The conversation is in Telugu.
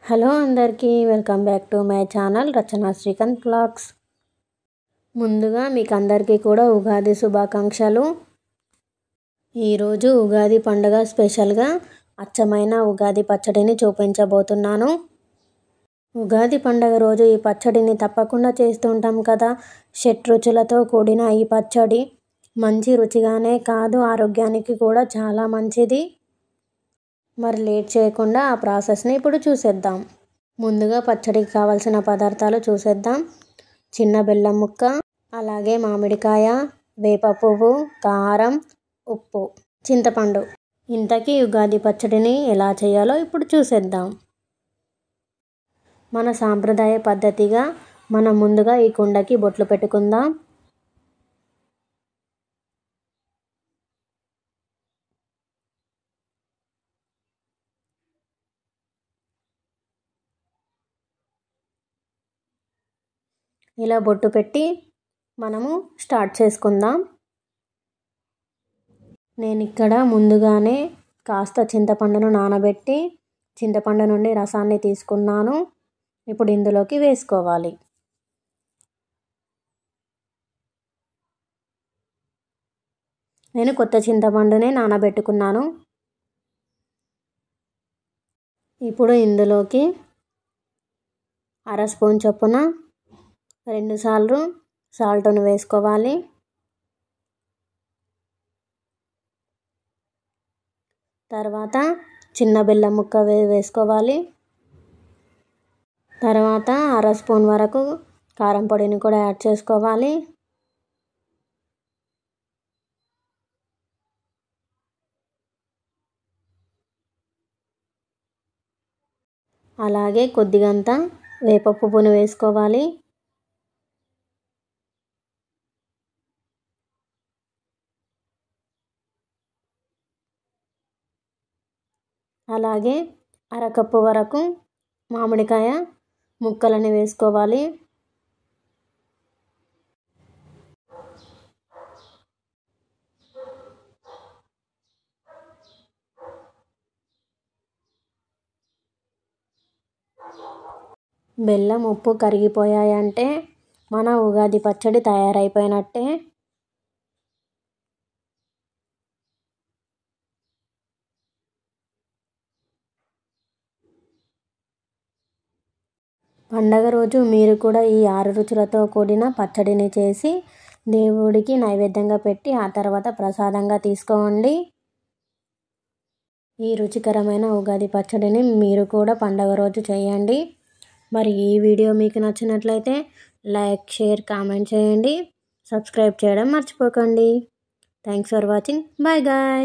హలో అందరికీ welcome back to my channel Rachana Srikanth blogs. ముందుగా మీకు అందరికీ కూడా ఉగాది శుభాకాంక్షలు. ఈరోజు ఉగాది పండుగ స్పెషల్గా అచ్చమైన ఉగాది పచ్చడిని చూపించబోతున్నాను. ఉగాది పండుగ రోజు ఈ పచ్చడిని తప్పకుండా చేస్తుంటాం కదా. షడ్రుచులతో కూడిన ఈ పచ్చడి మంచి రుచిగానే కాదు, ఆరోగ్యానికి కూడా చాలా మంచిది. మరి లేట్ చేయకుండా ఆ ప్రాసెస్ని ఇప్పుడు చూసేద్దాం. ముందుగా పచ్చడికి కావాల్సిన పదార్థాలు చూసేద్దాం. చిన్న బెల్లం ముక్క, అలాగే మామిడికాయ, వేప పువ్వు, కారం, ఉప్పు, చింతపండు. ఇంతకీ ఉగాది పచ్చడిని ఎలా చేయాలో ఇప్పుడు చూసేద్దాం. మన సాంప్రదాయ పద్ధతిగా మనం ముందుగా ఈ కుండకి బొట్లు పెట్టుకుందాం. ఇలా బొట్టు పెట్టి మనము స్టార్ట్ చేసుకుందాం. నేను ఇక్కడ ముందుగానే కాస్త చింతపండును నానబెట్టి చింతపండు నుండి రసాన్ని తీసుకున్నాను. ఇప్పుడు ఇందులోకి వేసుకోవాలి. నేను కొత్త చింతపండునే నానబెట్టుకున్నాను. ఇప్పుడు ఇందులోకి అర స్పూన్ చొప్పున 2 సార్లు సాల్ట్ను వేసుకోవాలి. తర్వాత చిన్న బెల్లం ముక్క వేసుకోవాలి. తర్వాత అర స్పూన్ వరకు కారం పొడిని కూడా యాడ్ చేసుకోవాలి. అలాగే కొద్దిగంత వేప పువ్వును వేసుకోవాలి. అలాగే అరకప్పు వరకు మామిడికాయ ముక్కలని వేసుకోవాలి. బెల్లం ఉప్పు కరిగిపోయాయంటే మన ఉగాది పచ్చడి తయారైపోయినట్టే. పండగ రోజు మీరు కూడా ఈ 6 రుచులతో కూడిన పచ్చడిని చేసి దేవుడికి నైవేద్యంగా పెట్టి ఆ తర్వాత ప్రసాదంగా తీసుకోండి. ఈ రుచికరమైన ఉగాది పచ్చడిని మీరు కూడా పండగ రోజు చేయండి. మరి ఈ వీడియో మీకు నచ్చినట్లయితే లైక్, షేర్, కామెంట్ చేయండి. సబ్స్క్రైబ్ చేయడం మర్చిపోకండి. Thanks for watching. Bye guy.